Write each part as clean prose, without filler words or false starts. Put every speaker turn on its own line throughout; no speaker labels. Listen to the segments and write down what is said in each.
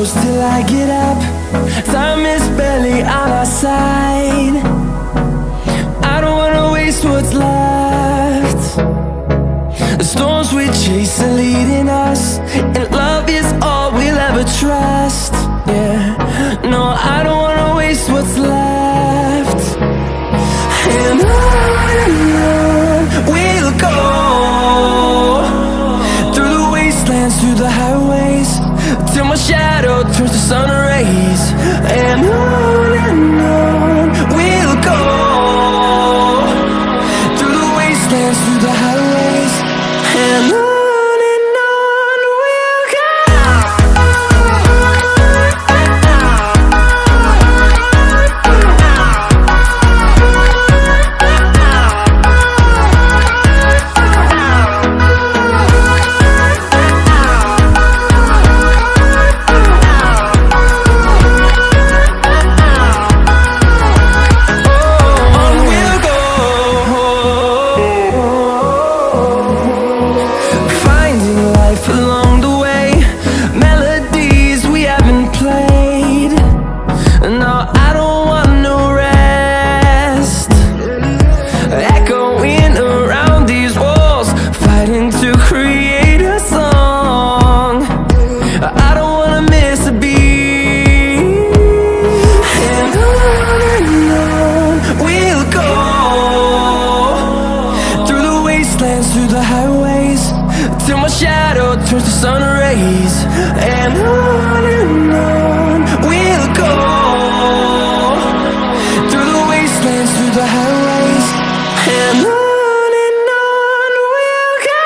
close till I get up. Time is barely on our side. I don't wanna waste what's left. The storms we chase are leading us, and love is all we'll ever trust. Yeah, no, I don't wanna waste what's left. And on we'll go, through the wastelands, through the highways, till my shadow turns to sun rays. And on we'll go, through the wastelands, through the highways, and on we'll go. Along the way, melodies we haven't played. No, I don't want no rest. Echoing around these walls, fighting to create a song. I don't wanna miss a beat. And on we'll go, through the wastelands, through the highways, till my shadow turns to sun rays. And on we'll go, through the wastelands, through the highways, and on we'll go.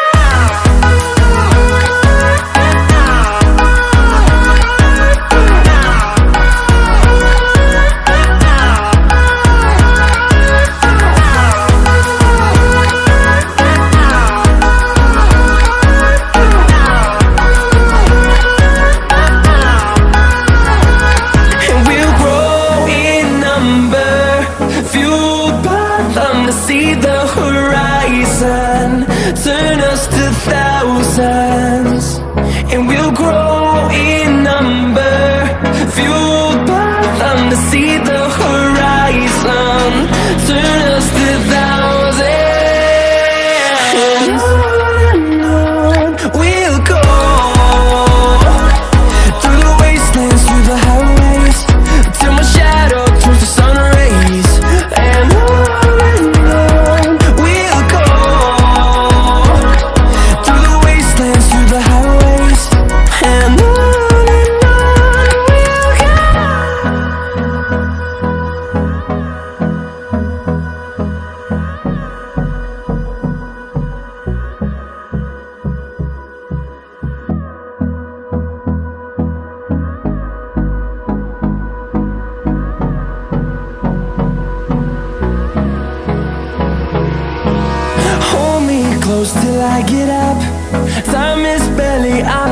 See the horizon, turn us to thousands, and we'll grow in number, fueled by them. To see the horizon, turn us to thousands, and on we'll go, through the wastelands, through the highways, till my shadow turns to sun rays. And close till I get up. Time is barely on